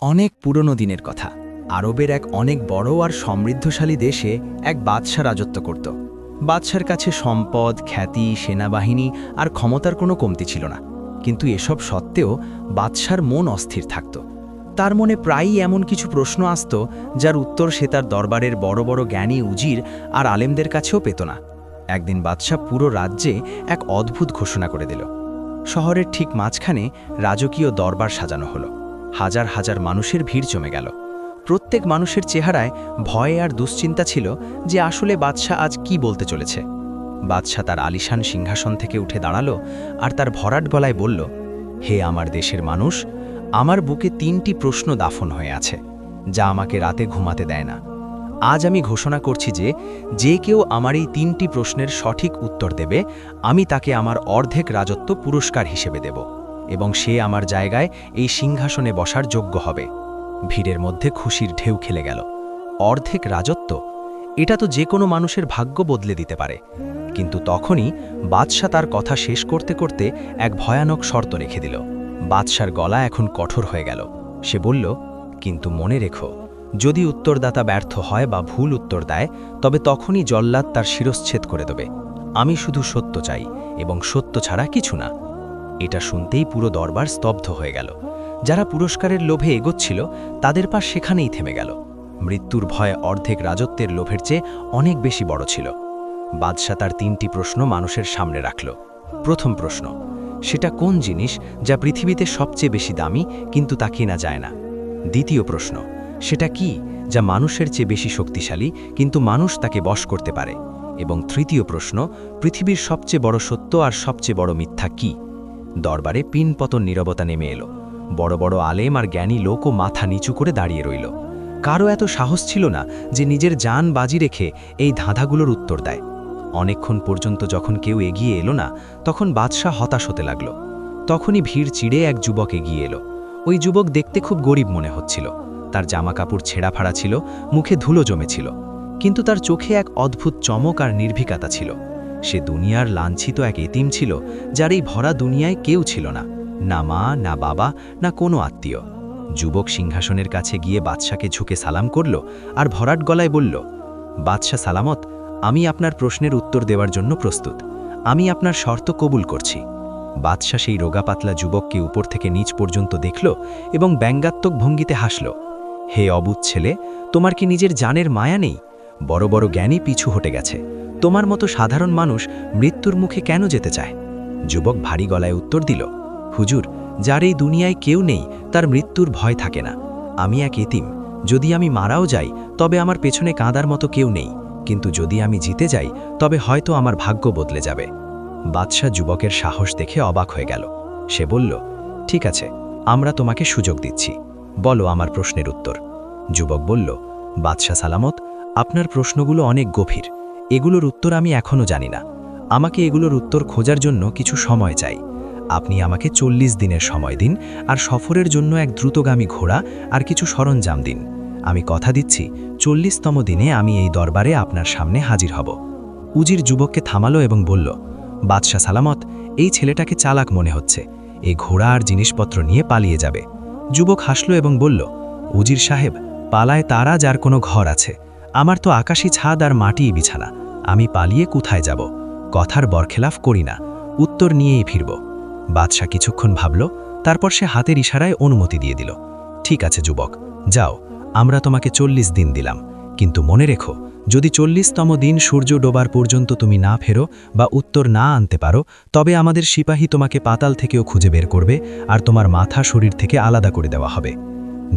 অনেক পুরনো দিনের কথা। আরবের এক অনেক বড় আর সমৃদ্ধশালী দেশে এক বাদশা রাজত্ব করত। বাদশার কাছে সম্পদ, খ্যাতি, সেনাবাহিনী আর ক্ষমতার কোনো কমতি ছিল না। কিন্তু এসব সত্ত্বেও বাদশার মন অস্থির থাকত। তার মনে প্রায়ই এমন কিছু প্রশ্ন আসত যার উত্তর সে তার দরবারের বড় বড় জ্ঞানী উজির আর আলেমদের কাছেও পেত না। একদিন বাদশা পুরো রাজ্যে এক অদ্ভুত ঘোষণা করে দিল। শহরের ঠিক মাঝখানে রাজকীয় দরবার সাজানো হলো। হাজার হাজার মানুষের ভিড় জমে গেল। প্রত্যেক মানুষের চেহারায় ভয় আর দুশ্চিন্তা ছিল যে আসলে বাদশা আজ কি বলতে চলেছে। বাদশা তার আলিশান সিংহাসন থেকে উঠে দাঁড়ালো আর তার ভরাট গলায় বলল, হে আমার দেশের মানুষ, আমার বুকে 3টি প্রশ্ন দাফন হয়ে আছে, যা আমাকে রাতে ঘুমাতে দেয় না। আজ আমি ঘোষণা করছি যে যে কেউ আমার এই 3টি প্রশ্নের সঠিক উত্তর দেবে, আমি তাকে আমার অর্ধেক রাজত্ব পুরস্কার হিসেবে দেব এবং সে আমার জায়গায় এই সিংহাসনে বসার যোগ্য হবে। ভিড়ের মধ্যে খুশির ঢেউ খেলে গেল। অর্ধেক রাজত্ব, এটা তো যে কোনো মানুষের ভাগ্য বদলে দিতে পারে। কিন্তু তখনই বাদশা তার কথা শেষ করতে করতে এক ভয়ানক শর্ত রেখে দিল। বাদশার গলা এখন কঠোর হয়ে গেল। সে বলল, কিন্তু মনে রেখো, যদি উত্তরদাতা ব্যর্থ হয় বা ভুল উত্তর দেয়, তবে তখনই জল্লাদ তার শিরশ্ছেদ করে দেবে। আমি শুধু সত্য চাই এবং সত্য ছাড়া কিছু না। এটা শুনতেই পুরো দরবার স্তব্ধ হয়ে গেল। যারা পুরস্কারের লোভে এগোচ্ছিল তাদের পাশ সেখানেই থেমে গেল। মৃত্যুর ভয়ে অর্ধেক রাজত্বের লোভের চেয়ে অনেক বেশি বড় ছিল। বাদশা তার 3টি প্রশ্ন মানুষের সামনে রাখল। প্রথম প্রশ্ন, সেটা কোন জিনিস যা পৃথিবীতে সবচেয়ে বেশি দামি কিন্তু তা কেনা যায় না? দ্বিতীয় প্রশ্ন, সেটা কি যা মানুষের চেয়ে বেশি শক্তিশালী কিন্তু মানুষ তাকে বশ করতে পারে? এবং তৃতীয় প্রশ্ন, পৃথিবীর সবচেয়ে বড় সত্য আর সবচেয়ে বড় মিথ্যা কি? দরবারে পিনপতন নীরবতা নেমে এলো। বড় বড় আলেম আর জ্ঞানী লোকও মাথা নিচু করে দাঁড়িয়ে রইল। কারও এত সাহস ছিল না যে নিজের জান বাজি রেখে এই ধাঁধাগুলোর উত্তর দেয়। অনেকক্ষণ পর্যন্ত যখন কেউ এগিয়ে এলো না, তখন বাদশাহ হতাশ হতে লাগল। তখনই ভিড় চিড়ে এক যুবক এগিয়ে এলো। ওই যুবক দেখতে খুব গরিব মনে হচ্ছিল। তার জামা কাপড় ছেঁড়া ফাড়া ছিল, মুখে ধুলো জমেছিল, কিন্তু তার চোখে এক অদ্ভুত চমক আর নির্ভীকতা ছিল। সে দুনিয়ার লাঞ্ছিত এক এতিম ছিল, যার এই ভরা দুনিয়ায় কেউ ছিল না, না মা, না বাবা, না কোনো আত্মীয়। যুবক সিংহাসনের কাছে গিয়ে বাদশাকে ঝুঁকে সালাম করল আর ভরাট গলায় বলল, বাদশা সালামত, আমি আপনার প্রশ্নের উত্তর দেওয়ার জন্য প্রস্তুত। আমি আপনার শর্ত কবুল করছি। বাদশা সেই রোগা পাতলা যুবককে উপর থেকে নিচ পর্যন্ত দেখল এবং ব্যঙ্গাত্মক ভঙ্গিতে হাসল। হে অবুঝ ছেলে, তোমার কি নিজের জানের মায়া নেই? বড় বড় জ্ঞানী পিছু হটে গেছে, তোমার মতো সাধারণ মানুষ মৃত্যুর মুখে কেন যেতে চায়? যুবক ভারী গলায় উত্তর দিল, হুজুর, যার এই দুনিয়ায় কেউ নেই তার মৃত্যুর ভয় থাকে না। আমি এক এতিম, যদি আমি মারাও যাই তবে আমার পেছনে কাঁদার মতো কেউ নেই, কিন্তু যদি আমি জিতে যাই তবে হয়তো আমার ভাগ্য বদলে যাবে। বাদশা যুবকের সাহস দেখে অবাক হয়ে গেল। সে বলল, ঠিক আছে, আমরা তোমাকে সুযোগ দিচ্ছি, বলো আমার প্রশ্নের উত্তর। যুবক বলল, বাদশা সালামত, আপনার প্রশ্নগুলো অনেক গভীর, এগুলোর উত্তর আমি এখনও জানি না। আমাকে এগুলোর উত্তর খোঁজার জন্য কিছু সময় চাই। আপনি আমাকে 40 দিনের সময় দিন আর সফরের জন্য এক দ্রুতগামী ঘোড়া আর কিছু সরঞ্জাম দিন। আমি কথা দিচ্ছি 40তম দিনে আমি এই দরবারে আপনার সামনে হাজির হব। উজির যুবককে থামালো এবং বলল, বাদশা সালামত, এই ছেলেটাকে চালাক মনে হচ্ছে, এই ঘোড়া আর জিনিসপত্র নিয়ে পালিয়ে যাবে। যুবক হাসল এবং বলল, উজির সাহেব, পালায় তারা যার কোনো ঘর আছে, আমার তো আকাশী ছাদ আর মাটিই বিছানা, আমি পালিয়ে কোথায় যাব? কথার বরখেলাফ করি না, উত্তর নিয়েই ফিরব। বাদশা কিছুক্ষণ ভাবল, তারপর সে হাতের ইশারায় অনুমতি দিয়ে দিল। ঠিক আছে যুবক, যাও, আমরা তোমাকে 40 দিন দিলাম, কিন্তু মনে রেখো, যদি 40তম দিন সূর্য ডোবার পর্যন্ত তুমি না ফেরো বা উত্তর না আনতে পারো, তবে আমাদের সিপাহী তোমাকে পাতাল থেকেও খুঁজে বের করবে আর তোমার মাথা শরীর থেকে আলাদা করে দেওয়া হবে।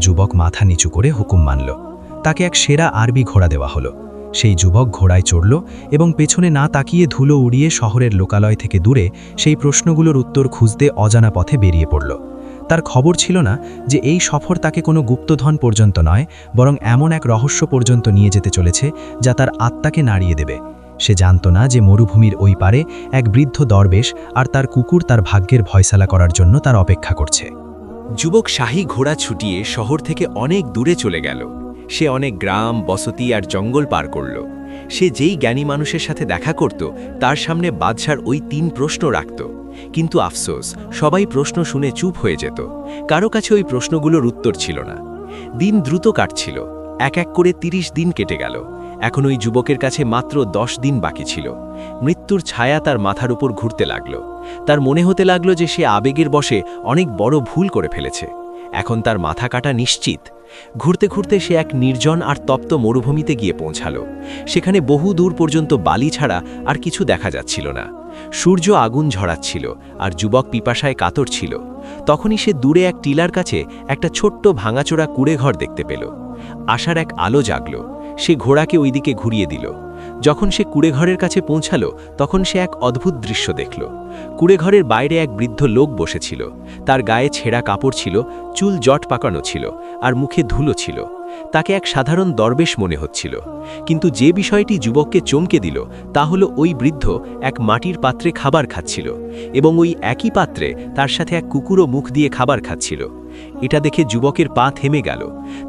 যুবক মাথা নিচু করে হুকুম মানল। তাকে এক সেরা আরবি ঘোড়া দেওয়া হলো। সেই যুবক ঘোড়ায় চড়ল এবং পেছনে না তাকিয়ে ধুলো উড়িয়ে শহরের লোকালয় থেকে দূরে সেই প্রশ্নগুলোর উত্তর খুঁজতে অজানা পথে বেরিয়ে পড়ল। তার খবর ছিল না যে এই সফর তাকে কোনো গুপ্তধন পর্যন্ত নয়, বরং এমন এক রহস্য পর্যন্ত নিয়ে যেতে চলেছে যা তার আত্মাকে নাড়িয়ে দেবে। সে জানত না যে মরুভূমির ওই পারে এক বৃদ্ধ দরবেশ আর তার কুকুর তার ভাগ্যের ফয়সালা করার জন্য তার অপেক্ষা করছে। যুবক শাহী ঘোড়া ছুটিয়ে শহর থেকে অনেক দূরে চলে গেল। সে অনেক গ্রাম, বসতি আর জঙ্গল পার করল। সে যেই জ্ঞানী মানুষের সাথে দেখা করত তার সামনে বাদশার ওই 3 প্রশ্ন রাখত। কিন্তু আফসোস, সবাই প্রশ্ন শুনে চুপ হয়ে যেত। কারো কাছে ওই প্রশ্নগুলোর উত্তর ছিল না। দিন দ্রুত কাটছিল, এক এক করে 30 দিন কেটে গেল। এখন ওই যুবকের কাছে মাত্র 10 দিন বাকি ছিল। মৃত্যুর ছায়া তার মাথার উপর ঘুরতে লাগল। তার মনে হতে লাগলো যে সে আবেগের বশে অনেক বড় ভুল করে ফেলেছে। এখন তার মাথা কাটা নিশ্চিত। ঘুরতে ঘুরতে সে এক নির্জন আর তপ্ত মরুভূমিতে গিয়ে পৌঁছালো। সেখানে বহু দূর পর্যন্ত বালি ছাড়া আর কিছু দেখা যাচ্ছিল না। সূর্য আগুন ঝরাচ্ছিল আর যুবক পিপাসায় কাতর ছিল। তখনই সে দূরে এক টিলার কাছে একটা ছোট্ট ভাঙাচোরা কুড়েঘর দেখতে পেল। আশার এক আলো জাগল। সে ঘোড়াকে ওইদিকে ঘুরিয়ে দিল। যখন সে কুড়েঘরের কাছে পৌঁছালো তখন সে এক অদ্ভুত দৃশ্য দেখল। কুড়েঘরের বাইরে এক বৃদ্ধ লোক বসেছিল। তার গায়ে ছেঁড়া কাপড় ছিল, চুল জট পাকানো ছিল আর মুখে ধুলো ছিল। তাকে এক সাধারণ দরবেশ মনে হচ্ছিল। কিন্তু যে বিষয়টি যুবককে চমকে দিল তা হলো ওই বৃদ্ধ এক মাটির পাত্রে খাবার খাচ্ছিল এবং ওই একই পাত্রে তার সাথে এক কুকুরও মুখ দিয়ে খাবার খাচ্ছিল। এটা দেখে যুবকের পা থেমে গেল।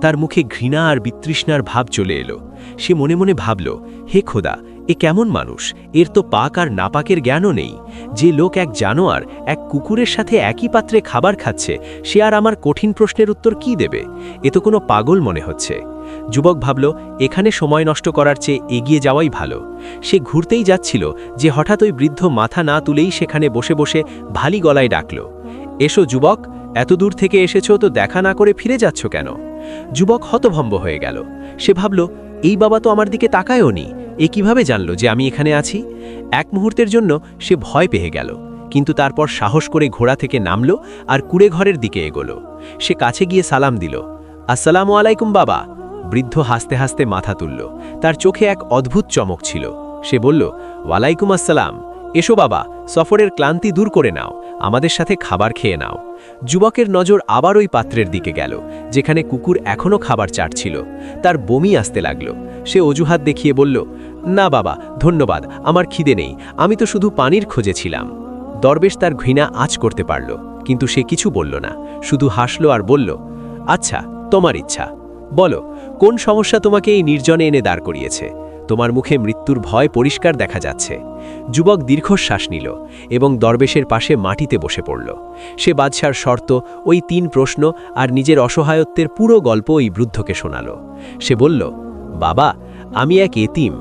তার মুখে ঘৃণা আর বিতৃষ্ণার ভাব চলে এলো। সে মনে মনে ভাবল, হে খোদা, এ কেমন মানুষ? এর তো পাক আর নাপাকের জ্ঞানও নেই। যে লোক এক জানোয়ার এক কুকুরের সাথে একই পাত্রে খাবার খাচ্ছে, সে আর আমার কঠিন প্রশ্নের উত্তর কি দেবে? এ তো কোনো পাগল মনে হচ্ছে। যুবক ভাবল, এখানে সময় নষ্ট করার চেয়ে এগিয়ে যাওয়াই ভালো। সে ঘুরতেই যাচ্ছিল যে হঠাৎ ওই বৃদ্ধ মাথা না তুলেই সেখানে বসে বসে ভারী গলায় ডাকল, এসো যুবক, এত দূর থেকে এসেছো তো দেখা না করে ফিরে যাচ্ছ কেন? যুবক হতভম্ব হয়ে গেল। সে ভাবল, এই বাবা তো আমার দিকে তাকায়ও নি। এ কিভাবে জানল যে আমি এখানে আছি? এক মুহূর্তের জন্য সে ভয় পেয়ে গেল, কিন্তু তারপর সাহস করে ঘোড়া থেকে নামল আর কুড়েঘরের দিকে এগোলো। সে কাছে গিয়ে সালাম দিল, আসসালামু আলাইকুম বাবা। বৃদ্ধ হাসতে হাসতে মাথা তুলল। তার চোখে এক অদ্ভুত চমক ছিল। সে বলল, ওয়ালাইকুম আসসালাম। এসো বাবা, সফরের ক্লান্তি দূর করে নাও, আমাদের সাথে খাবার খেয়ে নাও। যুবকের নজর আবার ওই পাত্রের দিকে গেল, যেখানে কুকুর এখনও খাবার চাটছিল। তার বমি আসতে লাগল। সে অজুহাত দেখিয়ে বলল, না বাবা, ধন্যবাদ, আমার খিদে নেই, আমি তো শুধু পানির খোঁজে ছিলাম। দরবেশ তার ঘৃণা আঁচ করতে পারল, কিন্তু সে কিছু বলল না, শুধু হাসল আর বলল, আচ্ছা, তোমার ইচ্ছা, বলো কোন সমস্যা তোমাকে এই নির্জনে এনে দাঁড় করিয়েছে? তোমার মুখে মৃত্যুর ভয় পরিষ্কার দেখা যাচ্ছে। যুবক দীর্ঘশ্বাস নিল এবং দরবেশের পাশে মাটিতে বসে পড়ল। সে বাদশার শর্ত, ওই 3 প্রশ্ন আর নিজের অসহায়ত্বের পুরো গল্প ওই বৃদ্ধকে শোনাল। সে বলল, বাবা, আমি এক এতিম,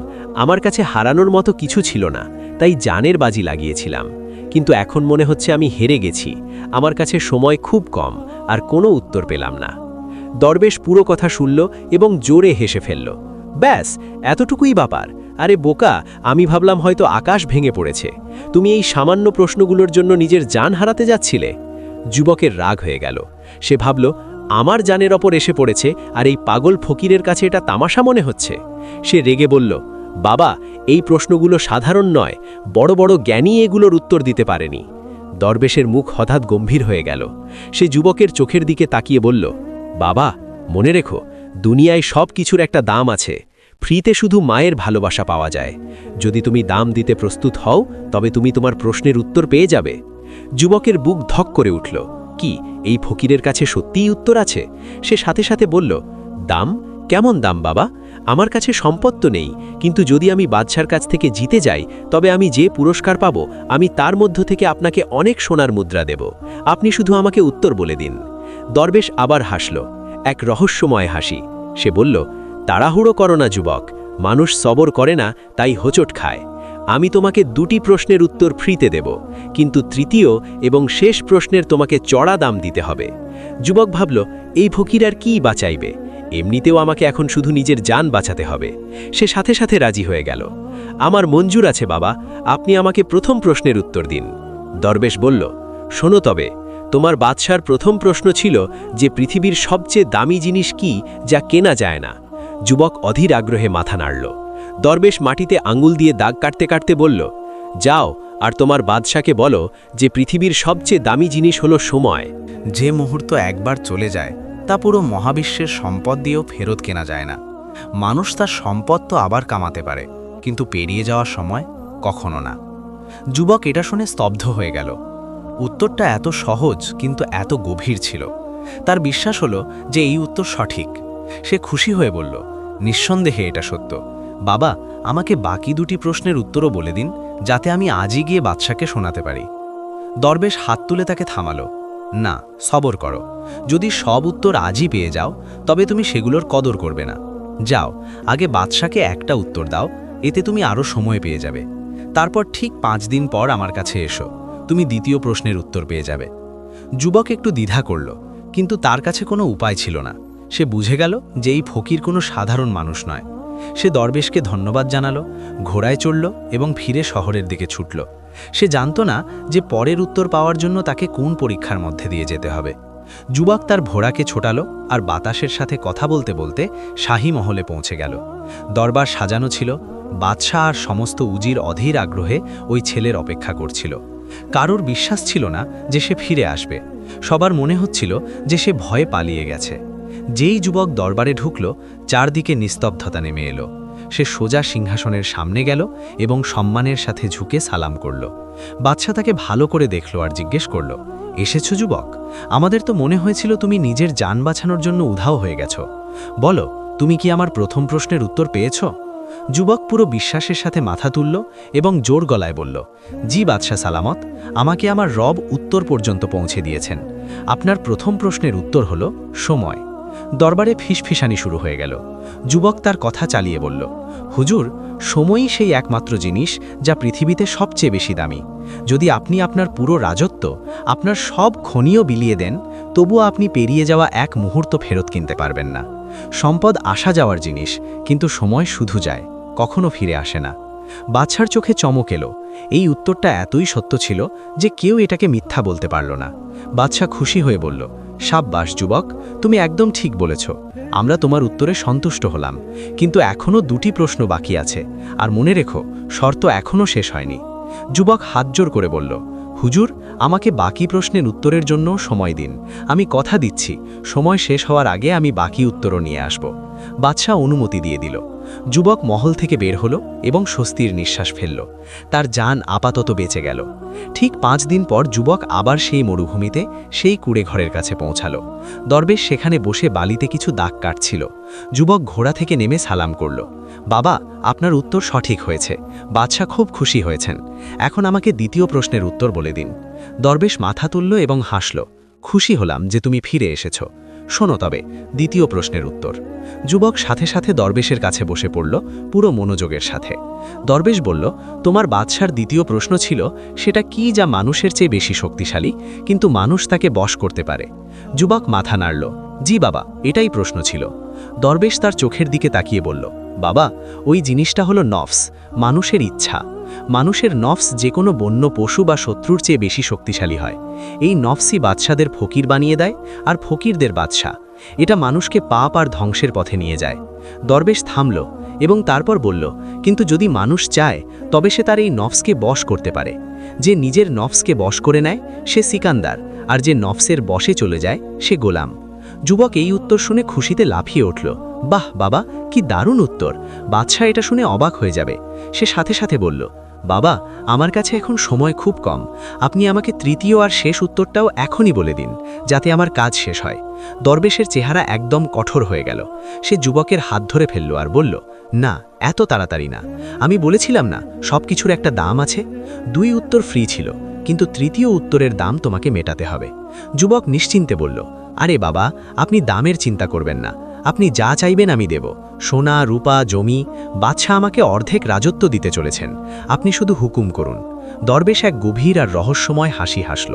আমার কাছে হারানোর মতো কিছু ছিল না, তাই জানের বাজি লাগিয়েছিলাম। কিন্তু এখন মনে হচ্ছে আমি হেরে গেছি। আমার কাছে সময় খুব কম আর কোনো উত্তর পেলাম না। দরবেশ পুরো কথা শুনল এবং জোরে হেসে ফেলল, ব্যাস, এতটুকুই ব্যাপার? আরে বোকা, আমি ভাবলাম হয়তো আকাশ ভেঙে পড়েছে। তুমি এই সামান্য প্রশ্নগুলোর জন্য নিজের জান হারাতে যাচ্ছিলে। যুবকের রাগ হয়ে গেল। সে ভাবল, আমার জানের ওপর এসে পড়েছে আর এই পাগল ফকিরের কাছে এটা তামাশা মনে হচ্ছে। সে রেগে বলল, বাবা, এই প্রশ্নগুলো সাধারণ নয়, বড় বড় জ্ঞানী এগুলোর উত্তর দিতে পারেনি। দরবেশের মুখ হঠাৎ গম্ভীর হয়ে গেল। সে যুবকের চোখের দিকে তাকিয়ে বলল, বাবা, মনে রেখো, দুনিয়ায় সব কিছুর একটা দাম আছে। ফ্রিতে শুধু মায়ের ভালোবাসা পাওয়া যায়। যদি তুমি দাম দিতে প্রস্তুত হও, তবে তুমি তোমার প্রশ্নের উত্তর পেয়ে যাবে। যুবকের বুক ধক করে উঠল। কি এই ফকিরের কাছে সত্যিই উত্তর আছে? সে সাথে সাথে বলল, দাম? কেমন দাম বাবা? আমার কাছে সম্পদ তো নেই, কিন্তু যদি আমি বাদশার কাছ থেকে জিতে যাই, তবে আমি যে পুরস্কার পাবো, আমি তার মধ্য থেকে আপনাকে অনেক সোনার মুদ্রা দেব। আপনি শুধু আমাকে উত্তর বলে দিন। দরবেশ আবার হাসল, এক রহস্যময় হাসি। সে বলল, তাড়াহুড়ো করো না যুবক, মানুষ সবর করে না, তাই হোঁচট খায়। আমি তোমাকে 2টি প্রশ্নের উত্তর ফ্রিতে দেব, কিন্তু তৃতীয় এবং শেষ প্রশ্নের তোমাকে চড়া দাম দিতে হবে। যুবক ভাবল, এই ফকির আর কি বাঁচাইবে? এমনিতেও আমাকে এখন শুধু নিজের জান বাঁচাতে হবে। সে সাথে সাথে রাজি হয়ে গেল। আমার মঞ্জুর আছে বাবা, আপনি আমাকে প্রথম প্রশ্নের উত্তর দিন। দরবেশ বলল, শোনো তবে, তোমার বাদশার প্রথম প্রশ্ন ছিল যে পৃথিবীর সবচেয়ে দামি জিনিস কি যা কেনা যায় না। যুবক অধীর আগ্রহে মাথা নাড়ল। দরবেশ মাটিতে আঙুল দিয়ে দাগ কাটতে কাটতে বলল, যাও আর তোমার বাদশাকে বলো যে পৃথিবীর সবচেয়ে দামি জিনিস হলো সময়। যে মুহূর্ত একবার চলে যায় তা পুরো মহাবিশ্বের সম্পদ দিয়েও ফেরত কেনা যায় না। মানুষ তার সম্পদ তো আবার কামাতে পারে, কিন্তু পেরিয়ে যাওয়ার সময় কখনো না। যুবক এটা শুনে স্তব্ধ হয়ে গেল। উত্তরটা এত সহজ কিন্তু এত গভীর ছিল। তার বিশ্বাস হলো যে এই উত্তর সঠিক। সে খুশি হয়ে বলল, নিঃসন্দেহে এটা সত্য। বাবা, আমাকে বাকি 2টি প্রশ্নের উত্তরও বলে দিন, যাতে আমি আজই গিয়ে বাদশাকে শোনাতে পারি। দরবেশ হাত তুলে তাকে থামালো। না, সবর করো। যদি সব উত্তর আজই পেয়ে যাও তবে তুমি সেগুলোর কদর করবে না। যাও, আগে বাদশাকে একটা উত্তর দাও, এতে তুমি আরও সময় পেয়ে যাবে। তারপর ঠিক 5 দিন পর আমার কাছে এসো, তুমি দ্বিতীয় প্রশ্নের উত্তর পেয়ে যাবে। যুবক একটু দ্বিধা করল, কিন্তু তার কাছে কোনো উপায় ছিল না। সে বুঝে গেল যে এই ফকির কোনো সাধারণ মানুষ নয়। সে দরবেশকে ধন্যবাদ জানালো, ঘোড়ায় চড়ল এবং ফিরে শহরের দিকে ছুটল। সে জানত না যে পরের উত্তর পাওয়ার জন্য তাকে কোন পরীক্ষার মধ্যে দিয়ে যেতে হবে। যুবক তার ঘোড়াকে ছোটালো আর বাতাসের সাথে কথা বলতে বলতে শাহী মহলে পৌঁছে গেল। দরবার সাজানো ছিল, বাদশাহ আর সমস্ত উজির অধীর আগ্রহে ওই ছেলের অপেক্ষা করছিল। কারোর বিশ্বাস ছিল না যে সে ফিরে আসবে। সবার মনে হচ্ছিল যে সে ভয়ে পালিয়ে গেছে। যেই যুবক দরবারে ঢুকল, চারদিকে নিস্তব্ধতা নেমে এলো। সে সোজা সিংহাসনের সামনে গেল এবং সম্মানের সাথে ঝুঁকে সালাম করল। বাদশাহ তাকে ভালো করে দেখল আর জিজ্ঞেস করল, এসেছো যুবক? আমাদের তো মনে হয়েছিল তুমি নিজের জান বাঁচানোর জন্য উধাও হয়ে গেছো। বলো, তুমি কি আমার প্রথম প্রশ্নের উত্তর পেয়েছ? যুবক পুরো বিশ্বাসের সাথে মাথা তুলল এবং জোর গলায় বলল, জি বাদশাহ সালামত, আমাকে আমার রব উত্তর পর্যন্ত পৌঁছে দিয়েছেন। আপনার প্রথম প্রশ্নের উত্তর হলো সময়। দরবারে ফিসফিসানি শুরু হয়ে গেল। যুবক তার কথা চালিয়ে বলল, হুজুর, সময়ই সেই একমাত্র জিনিস যা পৃথিবীতে সবচেয়ে বেশি দামি। যদি আপনি আপনার পুরো রাজত্ব, আপনার সব খনিও বিলিয়ে দেন, তবুও আপনি পেরিয়ে যাওয়া এক মুহূর্ত ফেরত কিনতে পারবেন না। সম্পদ আসা যাওয়ার জিনিস, কিন্তু সময় শুধু যায়, কখনো ফিরে আসে না। বাদশার চোখে চমক এলো। এই উত্তরটা এতই সত্য ছিল যে কেউ এটাকে মিথ্যা বলতে পারল না। বাদশা খুশি হয়ে বলল, সাব্বাস যুবক, তুমি একদম ঠিক বলেছ। আমরা তোমার উত্তরে সন্তুষ্ট হলাম, কিন্তু এখনও 2টি প্রশ্ন বাকি আছে। আর মনে রেখো, শর্ত এখনও শেষ হয়নি। যুবক হাত জোর করে বলল, হুজুর, আমাকে বাকি প্রশ্নের উত্তরের জন্য সময় দিন। আমি কথা দিচ্ছি, সময় শেষ হওয়ার আগে আমি বাকি উত্তরও নিয়ে আসব। বাদশাহ অনুমতি দিয়ে দিল। যুবক মহল থেকে বের হলো এবং স্বস্তির নিঃশ্বাস ফেলল। তার জান আপাতত বেঁচে গেল। ঠিক 5 দিন পর যুবক আবার সেই মরুভূমিতে, সেই কুড়ে ঘরের কাছে পৌঁছালো। দরবেশ সেখানে বসে বালিতে কিছু দাগ কাটছিল। যুবক ঘোড়া থেকে নেমে সালাম করল, বাবা, আপনার উত্তর সঠিক হয়েছে। বাদশাহ খুব খুশি হয়েছেন। এখন আমাকে দ্বিতীয় প্রশ্নের উত্তর বলে দিন। দরবেশ মাথা তুলল এবং হাসল, খুশি হলাম যে তুমি ফিরে এসেছ। শোনো তবে দ্বিতীয় প্রশ্নের উত্তর। যুবক সাথে সাথে দরবেশের কাছে বসে পড়ল, পুরো মনোযোগের সাথে। দরবেশ বলল, তোমার বাদশার দ্বিতীয় প্রশ্ন ছিল সেটা কি যা মানুষের চেয়ে বেশি শক্তিশালী, কিন্তু মানুষ তাকে বশ করতে পারে? যুবক মাথা নাড়ল, জি বাবা, এটাই প্রশ্ন ছিল। দরবেশ তার চোখের দিকে তাকিয়ে বলল, বাবা, ওই জিনিসটা হলো নফস, মানুষের ইচ্ছা। মানুষের নফস যে কোনো বন্য পশু বা শত্রুর চেয়ে বেশি শক্তিশালী হয়। এই নফসই বাদশাদের ফকির বানিয়ে দেয়, আর ফকিরদের বাদশা। এটা মানুষকে পাপ আর ধ্বংসের পথে নিয়ে যায়। দরবেশ থামল এবং তারপর বলল, কিন্তু যদি মানুষ চায় তবে সে তার এই নফসকে বশ করতে পারে। যে নিজের নফসকে বশ করে নেয় সে সিকান্দার, আর যে নফসের বশে চলে যায় সে গোলাম। যুবক এই উত্তর শুনে খুশিতে লাফিয়ে উঠল, বাহ বাবা, কি দারুণ উত্তর! বাদশাহ এটা শুনে অবাক হয়ে যাবে। সে সাথে সাথে বলল, বাবা, আমার কাছে এখন সময় খুব কম। আপনি আমাকে তৃতীয় আর শেষ উত্তরটাও এখনই বলে দিন, যাতে আমার কাজ শেষ হয়। দরবেশের চেহারা একদম কঠোর হয়ে গেল। সে যুবকের হাত ধরে ফেলল আর বলল, না, এত তাড়াতাড়ি না। আমি বলেছিলাম না সব কিছুর একটা দাম আছে? 2 উত্তর ফ্রি ছিল, কিন্তু তৃতীয় উত্তরের দাম তোমাকে মেটাতে হবে। যুবক নিশ্চিন্তে বলল, আরে বাবা, আপনি দামের চিন্তা করবেন না। আপনি যা চাইবেন আমি দেব, সোনা, রূপা, জমি। বাদশাহ আমাকে অর্ধেক রাজত্ব দিতে চলেছেন, আপনি শুধু হুকুম করুন। দরবেশ এক গভীর আর রহস্যময় হাসি হাসল,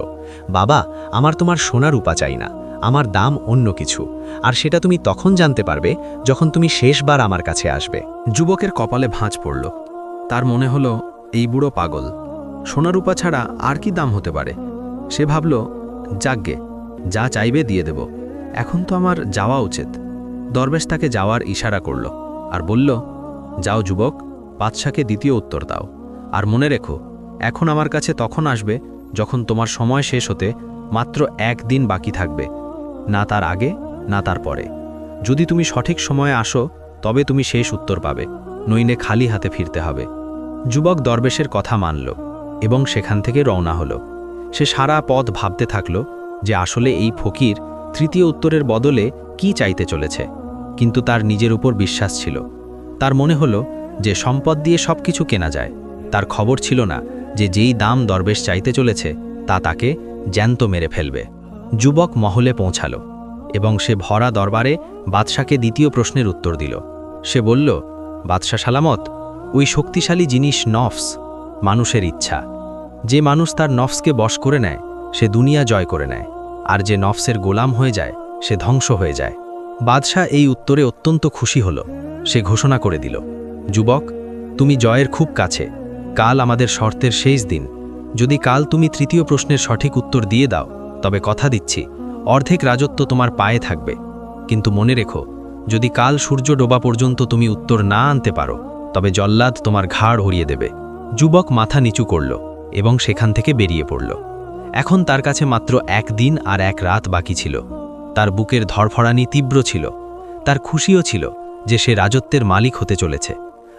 বাবা, আমার তোমার সোনা রূপা চাই না, আমার দাম অন্য কিছু। আর সেটা তুমি তখন জানতে পারবে যখন তুমি শেষবার আমার কাছে আসবে। যুবকের কপালে ভাঁজ পড়ল। তার মনে হলো, এই বুড়ো পাগল, সোনা রূপা ছাড়া আর কি দাম হতে পারে? সে ভাবল, যাগ্গে, যা চাইবে দিয়ে দেব, এখন তো আমার যাওয়া উচিত। দরবেশ তাকে যাওয়ার ইশারা করল আর বলল, যাও যুবক, বাদশাকে দ্বিতীয় উত্তর দাও। আর মনে রেখো, এখন আমার কাছে তখন আসবে যখন তোমার সময় শেষ হতে মাত্র 1 দিন বাকি থাকবে, না তার আগে না তার পরে। যদি তুমি সঠিক সময়ে আসো তবে তুমি শেষ উত্তর পাবে, নইলে খালি হাতে ফিরতে হবে। যুবক দরবেশের কথা মানল এবং সেখান থেকে রওনা হলো। সে সারা পথ ভাবতে থাকল যে আসলে এই ফকির তৃতীয় উত্তরের বদলে কি চাইতে চলেছে, কিন্তু তার নিজের উপর বিশ্বাস ছিল। তার মনে হলো যে সম্পদ দিয়ে সব কিছু কেনা যায়। তার খবর ছিল না যে যেই দাম দরবেশ চাইতে চলেছে তা তাকে জ্যান্ত মেরে ফেলবে। যুবক মহলে পৌঁছাল এবং সে ভরা দরবারে বাদশাকে দ্বিতীয় প্রশ্নের উত্তর দিল। সে বলল, বাদশা সালামত, ওই শক্তিশালী জিনিস নফস, মানুষের ইচ্ছা। যে মানুষ তার নফসকে বশ করে নেয় সে দুনিয়া জয় করে নেয়, আর যে নফসের গোলাম হয়ে যায় সে ধ্বংস হয়ে যায়। বাদশাহ এই উত্তরে অত্যন্ত খুশি হল। সে ঘোষণা করে দিল, যুবক, তুমি জয়ের খুব কাছে। কাল আমাদের শর্তের শেষ দিন। যদি কাল তুমি তৃতীয় প্রশ্নের সঠিক উত্তর দিয়ে দাও তবে কথা দিচ্ছি অর্ধেক রাজত্ব তোমার পায়ে থাকবে। কিন্তু মনে রেখো, যদি কাল সূর্য ডোবা পর্যন্ত তুমি উত্তর না আনতে পারো তবে জল্লাদ তোমার ঘাড় উড়িয়ে দেবে। যুবক মাথা নিচু করল এবং সেখান থেকে বেরিয়ে পড়ল। এখন তার কাছে মাত্র 1 দিন আর 1 রাত বাকি ছিল। তার বুকের ধড়ফড়ানি তীব্র ছিল। তার খুশিও ছিল যে সে রাজত্বের মালিক হতে চলেছে,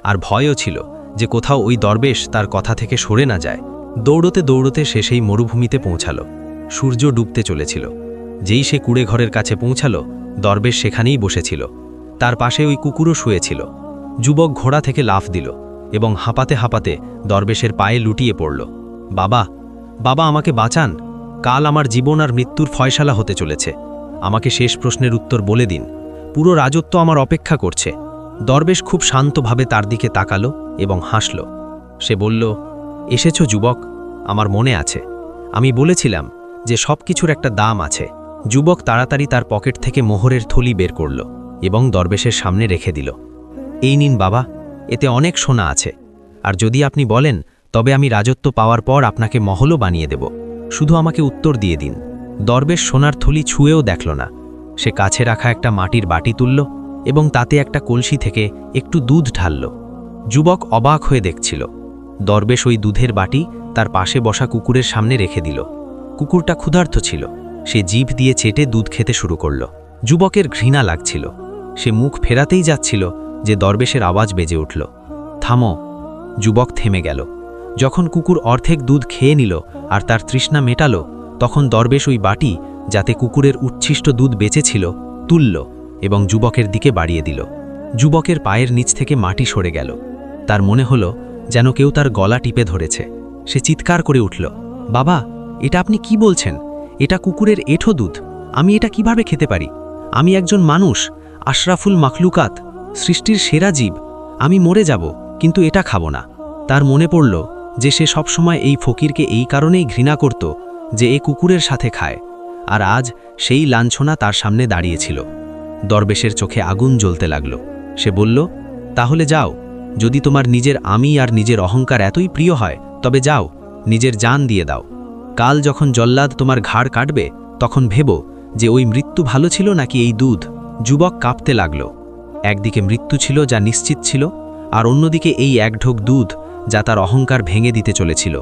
আর ভয়ও ছিল যে কোথাও ওই দরবেশ তার কথা থেকে সরে না যায়। দৌড়তে দৌড়তে সে সেই মরুভূমিতে পৌঁছাল। সূর্য ডুবতে চলেছিল। যেই সে কুড়ে ঘরের কাছে পৌঁছাল, দরবেশ সেখানেই বসেছিল। তার পাশে ওই কুকুরও শুয়েছিল। যুবক ঘোড়া থেকে লাফ দিল এবং হাঁপাতে হাঁপাতে দরবেশের পায়ে লুটিয়ে পড়ল। বাবা, বাবা, আমাকে বাঁচান। কাল আমার জীবন আর মৃত্যুর ফয়সালা হতে চলেছে। আমাকে শেষ প্রশ্নের উত্তর বলে দিন। পুরো রাজত্ব আমার অপেক্ষা করছে। দরবেশ খুব শান্তভাবে তার দিকে তাকালো এবং হাসল। সে বলল, এসেছো যুবক, আমার মনে আছে। আমি বলেছিলাম যে সব কিছুর একটা দাম আছে। যুবক তাড়াতাড়ি তার পকেট থেকে মোহরের থলি বের করল এবং দরবেশের সামনে রেখে দিল। এই নিন বাবা, এতে অনেক সোনা আছে, আর যদি আপনি বলেন তবে আমি রাজত্ব পাওয়ার পর আপনাকে মহলও বানিয়ে দেব। শুধু আমাকে উত্তর দিয়ে দিন। দরবেশ সোনার থলি ছুঁয়েও দেখল না। সে কাছে রাখা একটা মাটির বাটি তুলল এবং তাতে একটা কলসি থেকে একটু দুধ ঢালল। যুবক অবাক হয়ে দেখছিল। দরবেশ ওই দুধের বাটি তার পাশে বসা কুকুরের সামনে রেখে দিল। কুকুরটা ক্ষুধার্ত ছিল। সে জিভ দিয়ে চেটে দুধ খেতে শুরু করল। যুবকের ঘৃণা লাগছিল। সে মুখ ফেরাতেই যাচ্ছিল যে দরবেশের আওয়াজ বেজে উঠল, থামো। যুবক থেমে গেল। যখন কুকুর অর্ধেক দুধ খেয়ে নিল আর তার তৃষ্ণা মেটাল, তখন দরবেশ ওই বাটি, যাতে কুকুরের উচ্ছিষ্ট দুধ বেঁচেছিল, তুলল এবং যুবকের দিকে বাড়িয়ে দিল। যুবকের পায়ের নিচ থেকে মাটি সরে গেল। তার মনে হলো যেন কেউ তার গলা টিপে ধরেছে। সে চিৎকার করে উঠল, বাবা, এটা আপনি কি বলছেন? এটা কুকুরের এঁঠো দুধ। আমি এটা কিভাবে খেতে পারি? আমি একজন মানুষ, আশরাফুল মাখলুকাত, সৃষ্টির সেরা জীব। আমি মরে যাব, কিন্তু এটা খাবো না। তার মনে পড়ল যে সে সবসময় এই ফকিরকে এই কারণেই ঘৃণা করত যে এ কুকুরের সাথে খায়, আর আজ সেই লাঞ্ছনা তার সামনে দাঁড়িয়েছিল। দরবেশের চোখে আগুন জ্বলতে লাগল। সে বলল, তাহলে যাও। যদি তোমার নিজের আমি আর নিজের অহংকার এতই প্রিয় হয় তবে যাও, নিজের জান দিয়ে দাও। কাল যখন জল্লাদ তোমার ঘাড় কাটবে তখন ভেবো যে ওই মৃত্যু ভালো ছিল নাকি এই দুধ। যুবক কাঁপতে লাগল। একদিকে মৃত্যু ছিল যা নিশ্চিত ছিল, আর অন্যদিকে এই এক ঢোক দুধ যা তার অহংকার ভেঙে দিতে চলেছিল।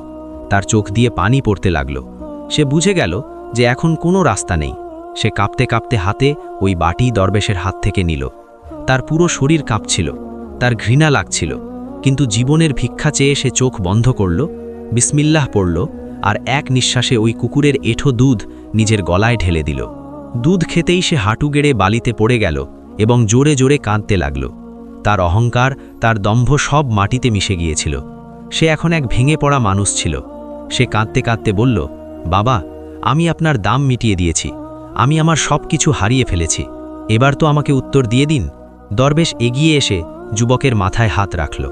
তার চোখ দিয়ে পানি পড়তে লাগল। সে বুঝে গেল যে এখন কোনো রাস্তা নেই। সে কাঁপতে কাঁপতে হাতে ওই বাটি দরবেশের হাত থেকে নিল। তার পুরো শরীর কাঁপছিল। তার ঘৃণা লাগছিল, কিন্তু জীবনের ভিক্ষা চেয়ে সে চোখ বন্ধ করল, বিসমিল্লাহ পড়ল, আর এক নিঃশ্বাসে ওই কুকুরের এঁঠো দুধ নিজের গলায় ঢেলে দিল। দুধ খেতেই সে হাঁটু গেড়ে বালিতে পড়ে গেল এবং জোরে জোরে কাঁদতে লাগল। তার অহংকার, তার দম্ভ সব মাটিতে মিশে গিয়েছিল। সে এখন এক ভেঙে পড়া মানুষ ছিল। সে কাঁদতে কাঁদতে বলল, বাবা, আমি আপনার দাম মিটিয়ে দিয়েছি। আমি আমার সব কিছু হারিয়ে ফেলেছি। এবার তো আমাকে উত্তর দিয়ে দিন। দরবেশ এগিয়ে এসে যুবকের মাথায় হাত রাখল।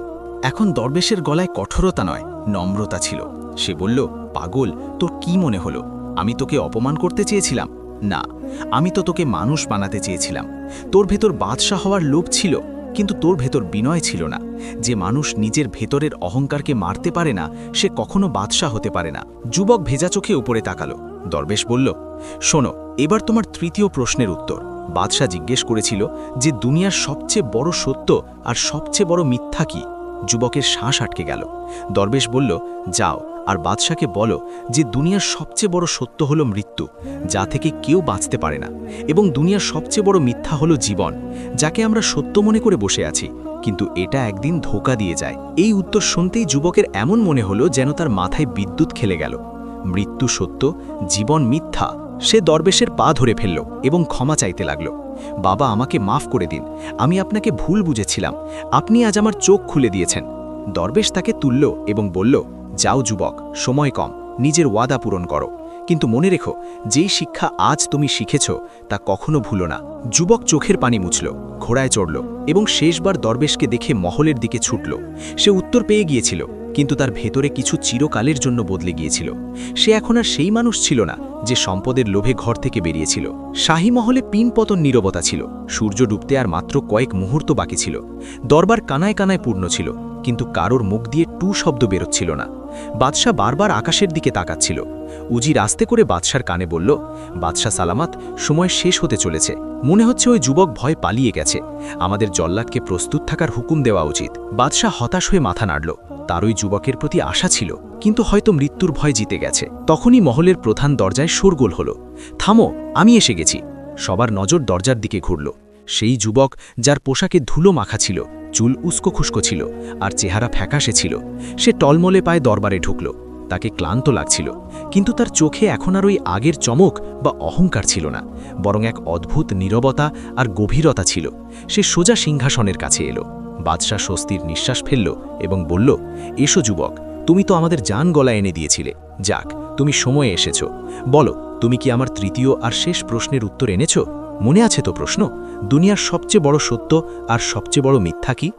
এখন দরবেশের গলায় কঠোরতা নয়, নম্রতা ছিল। সে বলল, পাগল, তোর কি মনে হলো? আমি তোকে অপমান করতে চেয়েছিলাম? না, আমি তো তোকে মানুষ বানাতে চেয়েছিলাম। তোর ভেতর বাদশা হওয়ার লোভ ছিল, কিন্তু তোর ভেতর বিনয় ছিল না। যে মানুষ নিজের ভেতরের অহংকারকে মারতে পারে না সে কখনো বাদশা হতে পারে না। যুবক ভেজা চোখে উপরে তাকালো। দরবেশ বলল, শোনো, এবার তোমার তৃতীয় প্রশ্নের উত্তর। বাদশা জিজ্ঞেস করেছিল যে দুনিয়ার সবচেয়ে বড় সত্য আর সবচেয়ে বড় মিথ্যা কি? যুবকের শ্বাস আটকে গেল। দরবেশ বলল, যাও আর বাদশাকে বলো যে দুনিয়ার সবচেয়ে বড় সত্য হলো মৃত্যু, যা থেকে কেউ বাঁচতে পারে না, এবং দুনিয়ার সবচেয়ে বড় মিথ্যা হলো জীবন, যাকে আমরা সত্য মনে করে বসে আছি, কিন্তু এটা একদিন ধোঁকা দিয়ে যায়। এই উত্তর শুনতেই যুবকের এমন মনে হলো যেন তার মাথায় বিদ্যুৎ খেলে গেল। মৃত্যু সত্য, জীবন মিথ্যা। সে দরবেশের পা ধরে ফেলল এবং ক্ষমা চাইতে লাগল। বাবা, আমাকে মাফ করে দিন। আমি আপনাকে ভুল বুঝেছিলাম। আপনি আজ আমার চোখ খুলে দিয়েছেন। দরবেশ তাকে তুলল এবং বলল, যাও যুবক, সময় কম, নিজের ওয়াদা পূরণ করো। কিন্তু মনে রেখো, যেই শিক্ষা আজ তুমি শিখেছ তা কখনো ভুলো না। যুবক চোখের পানি মুছল, ঘোড়ায় চড়ল এবং শেষবার দরবেশকে দেখে মহলের দিকে ছুটল। সে উত্তর পেয়ে গিয়েছিল, কিন্তু তার ভেতরে কিছু চিরকালের জন্য বদলে গিয়েছিল। সে এখন আর সেই মানুষ ছিল না যে সম্পদের লোভে ঘর থেকে বেরিয়েছিল। শাহী মহলে পিনপতন নীরবতা ছিল। সূর্য ডুবতে আর মাত্র কয়েক মুহূর্ত বাকি ছিল। দরবার কানায় কানায় পূর্ণ ছিল, কিন্তু কারোর মুখ দিয়ে টু শব্দ বেরোচ্ছিল না। বাদশাহ বারবার আকাশের দিকে তাকাচ্ছিল। উজির আস্তে করে বাদশার কানে বলল, বাদশাহ সালামাত, সময় শেষ হতে চলেছে। মনে হচ্ছে ওই যুবক ভয় পালিয়ে গেছে। আমাদের জল্লাদকে প্রস্তুত থাকার হুকুম দেওয়া উচিত। বাদশাহ হতাশ হয়ে মাথা নাড়ল। তার ওই যুবকের প্রতি আশা ছিল, কিন্তু হয়তো মৃত্যুর ভয় জিতে গেছে। তখনই মহলের প্রধান দরজায় শোরগোল হল। থামো, আমি এসে গেছি। সবার নজর দরজার দিকে ঘুরল। সেই যুবক, যার পোশাকে ধুলো মাখা ছিল, চুল উস্কো খুস্কো ছিল আর চেহারা ফ্যাকাশে ছিল, সে টলমলে পায়ে দরবারে ঢুকল। তাকে ক্লান্ত লাগছিল, কিন্তু তার চোখে এখন আর ওই আগের চমক বা অহংকার ছিল না, বরং এক অদ্ভুত নীরবতা আর গভীরতা ছিল। সে সোজা সিংহাসনের কাছে এলো। বাদশাহ স্বস্তির নিঃশ্বাস ফেলল এবং বলল, এসো যুবক, তুমি তো আমাদের জান গলা এনে দিয়েছিলে। যাক, তুমি সময়ে এসেছ। বলো, তুমি কি আমার তৃতীয় আর শেষ প্রশ্নের উত্তর এনেছ? মনে আছে তো প্রশ্ন, দুনিয়ার সবচেয়ে বড় সত্য আর সবচেয়ে বড় মিথ্যা কি?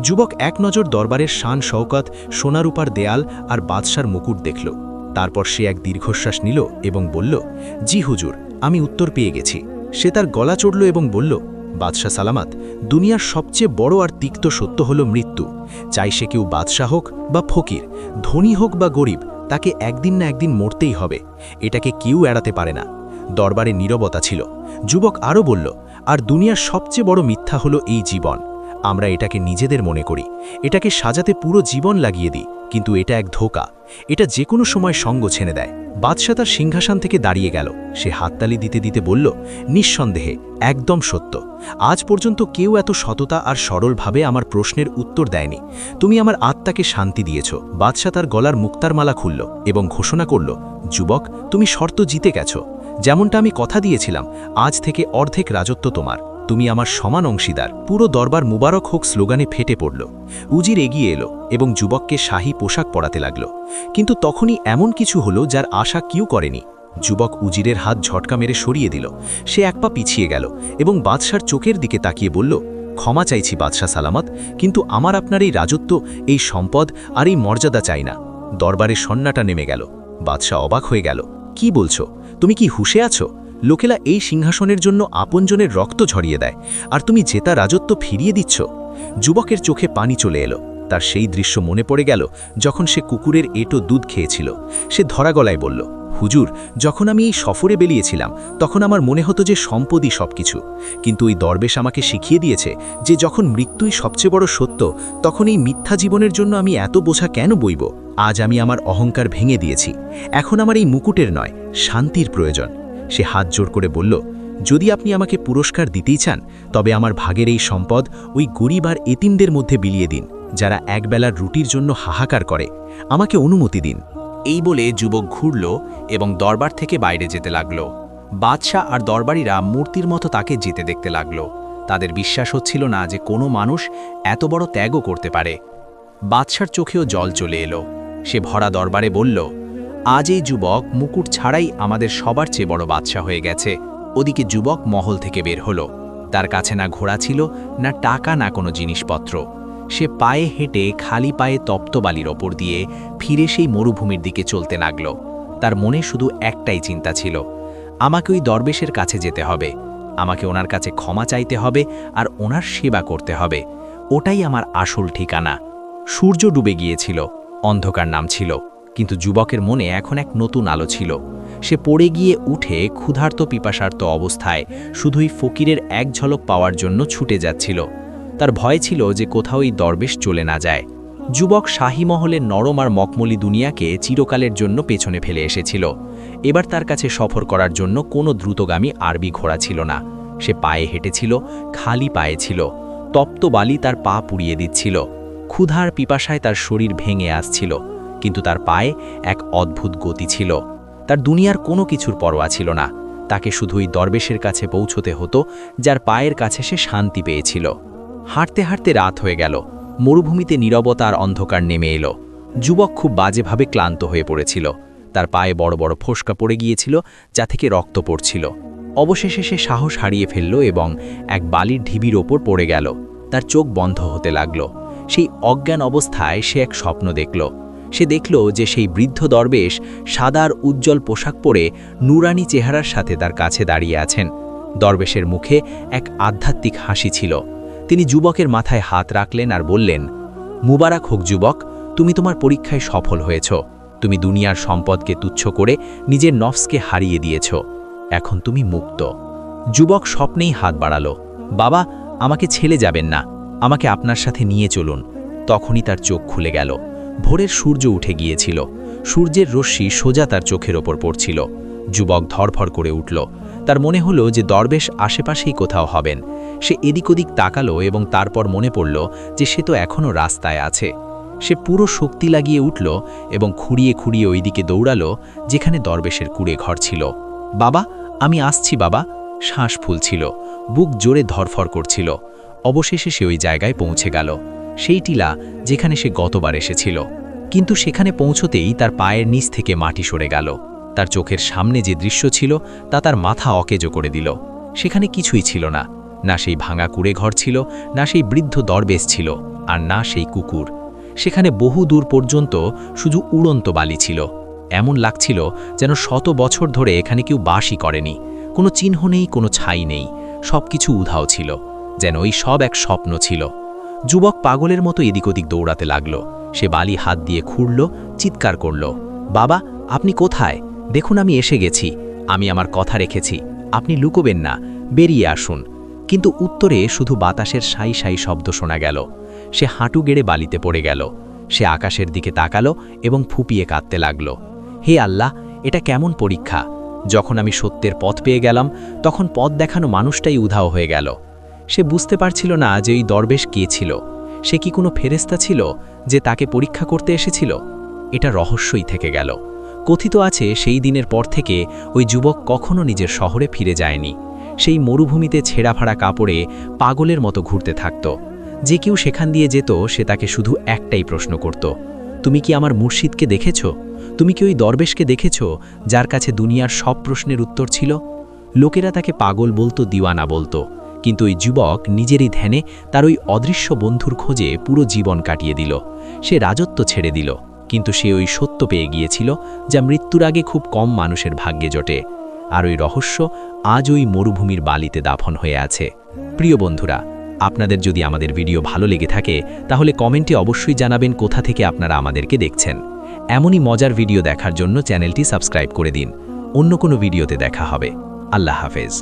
যুবক এক নজর দরবারের শান শওকত, সোনারূপার দেয়াল আর বাদশার মুকুট দেখল। তারপর সে এক দীর্ঘশ্বাস নিল এবং বলল, জি হুজুর, আমি উত্তর পেয়ে গেছি। সে তার গলা চড়ল এবং বলল, বাদশাহ সালামাত, দুনিয়ার সবচেয়ে বড় আর তিক্ত সত্য হল মৃত্যু। চাই সে কেউ বাদশাহ হোক বা ফকির, ধনী হোক বা গরিব, তাকে একদিন না একদিন মরতেই হবে। এটাকে কেউ এড়াতে পারে না। দরবারে নীরবতা ছিল। যুবক আরও বলল, আর দুনিয়ার সবচেয়ে বড় মিথ্যা হলো এই জীবন। আমরা এটাকে নিজেদের মনে করি, এটাকে সাজাতে পুরো জীবন লাগিয়ে দিই, কিন্তু এটা এক ধোঁকা। এটা যে কোনো সময় সঙ্গ ছেনে দেয়। বাদশাহ তার সিংহাসন থেকে দাঁড়িয়ে গেল। সে হাততালি দিতে দিতে বলল, নিঃসন্দেহে, একদম সত্য। আজ পর্যন্ত কেউ এত সততা আর সরলভাবে আমার প্রশ্নের উত্তর দেয়নি। তুমি আমার আত্মাকে শান্তি দিয়েছ। বাদশাহ তার গলার মুক্তার মালা খুলল এবং ঘোষণা করল, যুবক, তুমি শর্ত জিতে গেছ। যেমনটা আমি কথা দিয়েছিলাম, আজ থেকে অর্ধেক রাজত্ব তোমার। তুমি আমার সমান অংশীদার। পুরো দরবার মুবারক হোক স্লোগানে ফেটে পড়ল। উজির এগিয়ে এলো এবং যুবককে শাহী পোশাক পরাতে লাগল। কিন্তু তখনই এমন কিছু হলো যার আশা কেউ করেনি। যুবক উজিরের হাত ঝটকা মেরে সরিয়ে দিল। সে এক পা পিছিয়ে গেল এবং বাদশার চোখের দিকে তাকিয়ে বলল, ক্ষমা চাইছি বাদশাহ সালামত, কিন্তু আমার আপনার এই রাজত্ব, এই সম্পদ আর এই মর্যাদা চাই না। দরবারে সন্নাটা নেমে গেল। বাদশাহ অবাক হয়ে গেল। কি বলছো? তুমি কি হুঁশে আছো? লোকেরা এই সিংহাসনের জন্য আপনজনের রক্ত ঝরিয়ে দেয়, আর তুমি জেতা রাজত্ব ফিরিয়ে দিচ্ছ? যুবকের চোখে পানি চলে এলো। তার সেই দৃশ্য মনে পড়ে গেল যখন সে কুকুরের এঁটো দুধ খেয়েছিল। সে ধরা গলায় বলল, হুজুর, যখন আমি এই সফরে বেরিয়েছিলাম তখন আমার মনে হতো যে সম্পদই সবকিছু, কিন্তু ওই দরবেশ আমাকে শিখিয়ে দিয়েছে যে যখন মৃত্যুই সবচেয়ে বড় সত্য, তখন এই মিথ্যা জীবনের জন্য আমি এত বোঝা কেন বইব? আজ আমি আমার অহংকার ভেঙে দিয়েছি। এখন আমার এই মুকুটের নয়, শান্তির প্রয়োজন। সে হাত জোড় করে বলল, যদি আপনি আমাকে পুরস্কার দিতেই চান, তবে আমার ভাগের এই সম্পদ ওই গরিব আর এতিমদের মধ্যে বিলিয়ে দিন, যারা একবেলার রুটির জন্য হাহাকার করে। আমাকে অনুমতি দিন। এই বলে যুবক ঘুরল এবং দরবার থেকে বাইরে যেতে লাগল। বাদশাহ আর দরবারীরা মূর্তির মতো তাকে যেতে দেখতে লাগল। তাদের বিশ্বাস হচ্ছিল না যে কোনো মানুষ এত বড় ত্যাগও করতে পারে। বাদশার চোখেও জল চলে এলো। সে ভরা দরবারে বলল, আজ এই যুবক মুকুট ছাড়াই আমাদের সবার চেয়ে বড় বাদশা হয়ে গেছে। ওদিকে যুবক মহল থেকে বের হলো। তার কাছে না ঘোড়া ছিল, না টাকা, না কোনো জিনিসপত্র। সে পায়ে হেঁটে খালি পায়ে তপ্ত বালির ওপর দিয়ে ফিরে সেই মরুভূমির দিকে চলতে লাগল। তার মনে শুধু একটাই চিন্তা ছিল, আমাকে ওই দরবেশের কাছে যেতে হবে, আমাকে ওনার কাছে ক্ষমা চাইতে হবে আর ওনার সেবা করতে হবে। ওটাই আমার আসল ঠিকানা। সূর্য ডুবে গিয়েছিল, অন্ধকার নামছিল, কিন্তু যুবকের মনে এখন এক নতুন আলো ছিল। সে পড়ে গিয়ে উঠে ক্ষুধার্ত পিপাসার্ত অবস্থায় শুধুই ফকিরের এক ঝলক পাওয়ার জন্য ছুটে যাচ্ছিল। তার ভয় ছিল যে কোথাও এই দরবেশ চলে না যায়। যুবক শাহী মহলের নরম আর মকমলি দুনিয়াকে চিরকালের জন্য পেছনে ফেলে এসেছিল। এবার তার কাছে সফর করার জন্য কোনো দ্রুতগামী আরবি ঘোড়া ছিল না। সে পায়ে হেঁটেছিল, খালি পায়ে ছিল। তপ্ত বালি তার পা পুড়িয়ে দিচ্ছিল। ক্ষুধার পিপাসায় তার শরীর ভেঙে আসছিল, কিন্তু তার পায়ে এক অদ্ভুত গতি ছিল। তার দুনিয়ার কোনো কিছুর পরোয়া ছিল না। তাকে শুধুই দরবেশের কাছে পৌঁছতে হতো, যার পায়ের কাছে সে শান্তি পেয়েছিল। হাঁটতে হাঁটতে রাত হয়ে গেল। মরুভূমিতে নীরবতা আর অন্ধকার নেমে এলো। যুবক খুব বাজেভাবে ক্লান্ত হয়ে পড়েছিল। তার পায়ে বড় বড় ফোসকা পড়ে গিয়েছিল, যা থেকে রক্ত পড়ছিল। অবশেষে সে সাহস হারিয়ে ফেলল এবং এক বালির ঢিবির ওপর পড়ে গেল। তার চোখ বন্ধ হতে লাগল। সেই অজ্ঞান অবস্থায় সে এক স্বপ্ন দেখল। সে দেখল যে সেই বৃদ্ধ দরবেশ সাদার উজ্জ্বল পোশাক পরে নুরানি চেহারার সাথে তার কাছে দাঁড়িয়ে আছেন। দরবেশের মুখে এক আধ্যাত্মিক হাসি ছিল। তিনি যুবকের মাথায় হাত রাখলেন আর বললেন, মুবারক হোক যুবক, তুমি তোমার পরীক্ষায় সফল হয়েছ। তুমি দুনিয়ার সম্পদকে তুচ্ছ করে নিজের নফসকে হারিয়ে দিয়েছ। এখন তুমি মুক্ত। যুবক স্বপ্নেই হাত বাড়ালো, বাবা, আমাকে ছেড়ে যাবেন না, আমাকে আপনার সাথে নিয়ে চলুন। তখনই তার চোখ খুলে গেল। ভোরের সূর্য উঠে গিয়েছিল। সূর্যের রশ্মি সোজা তার চোখের ওপর পড়ছিল। যুবক ধরফর করে উঠল। তার মনে হলো যে দরবেশ আশেপাশেই কোথাও হবেন। সে এদিক ওদিক তাকালো এবং তারপর মনে পড়ল যে সে তো এখনও রাস্তায় আছে। সে পুরো শক্তি লাগিয়ে উঠল এবং খুঁড়িয়ে খুঁড়িয়ে ওইদিকে দৌড়ালো যেখানে দরবেশের কুড়ে ঘর ছিল। বাবা, আমি আসছি বাবা। শ্বাস ফুলছিল, বুক জোরে ধরফর করছিল। অবশেষে সে ওই জায়গায় পৌঁছে গেল, সেই টিলা যেখানে সে গতবার এসেছিল। কিন্তু সেখানে পৌঁছতেই তার পায়ের নিচ থেকে মাটি সরে গেল। তার চোখের সামনে যে দৃশ্য ছিল তা তার মাথা অকেজো করে দিল। সেখানে কিছুই ছিল না, না সেই ভাঙা কুড়ে ঘর ছিল, না সেই বৃদ্ধ দরবেশ ছিল, আর না সেই কুকুর। সেখানে বহু দূর পর্যন্ত শুধু উড়ন্ত বালি ছিল। এমন লাগছিল যেন শত বছর ধরে এখানে কেউ বাসই করেনি। কোনো চিহ্ন নেই, কোনো ছাই নেই, সব কিছু উধাও ছিল, যেন ওই সব এক স্বপ্ন ছিল। যুবক পাগলের মতো এদিক ওদিক দৌড়াতে লাগল। সে বালি হাত দিয়ে খুঁড়ল, চিৎকার করল, বাবা, আপনি কোথায়? দেখুন, আমি এসে গেছি। আমি আমার কথা রেখেছি, আপনি লুকোবেন না, বেরিয়ে আসুন। কিন্তু উত্তরে শুধু বাতাসের সাই সাই শব্দ শোনা গেল। সে হাঁটু গেড়ে বালিতে পড়ে গেল। সে আকাশের দিকে তাকালো এবং ফুপিয়ে কাঁদতে লাগল, হে আল্লাহ, এটা কেমন পরীক্ষা! যখন আমি সত্যের পথ পেয়ে গেলাম, তখন পথ দেখানো মানুষটাই উধাও হয়ে গেল। সে বুঝতে পারছিল না যে এই দরবেশ কে ছিল। সে কি কোনো ফেরেশতা ছিল যে তাকে পরীক্ষা করতে এসেছিল? এটা রহস্যই থেকে গেল। কথিত আছে সেই দিনের পর থেকে ওই যুবক কখনো নিজের শহরে ফিরে যায়নি। সেই মরুভূমিতে ছেঁড়াফাড়া কাপড়ে পাগলের মতো ঘুরতে থাকত। যে কেউ সেখান দিয়ে যেত, সে তাকে শুধু একটাই প্রশ্ন করত, তুমি কি আমার মুর্শিদকে দেখেছ? তুমি কি ওই দরবেশকে দেখেছ যার কাছে দুনিয়ার সব প্রশ্নের উত্তর ছিল? লোকেরা তাকে পাগল বলতো, দিওয়ানা বলতো, কিন্তু ওই যুবক নিজেরই ধ্যানে তার ওই অদৃশ্য বন্ধুর খোঁজে পুরো জীবন কাটিয়ে দিল। সে রাজত্ব ছেড়ে দিল, কিন্তু সে ওই সত্য পেয়ে গিয়েছিল যা মৃত্যুর আগে খুব কম মানুষের ভাগ্যে জোটে। আর ওই রহস্য আজ ওই মরুভূমির বালিতে দাফন হয়ে আছে। প্রিয় বন্ধুরা, আপনাদের যদি আমাদের ভিডিও ভালো লেগে থাকে তাহলে কমেন্টে অবশ্যই জানাবেন কোথা থেকে আপনারা আমাদেরকে দেখছেন। এমনই মজার ভিডিও দেখার জন্য চ্যানেলটি সাবস্ক্রাইব করে দিন। অন্য কোনো ভিডিওতে দেখা হবে। আল্লাহ হাফেজ।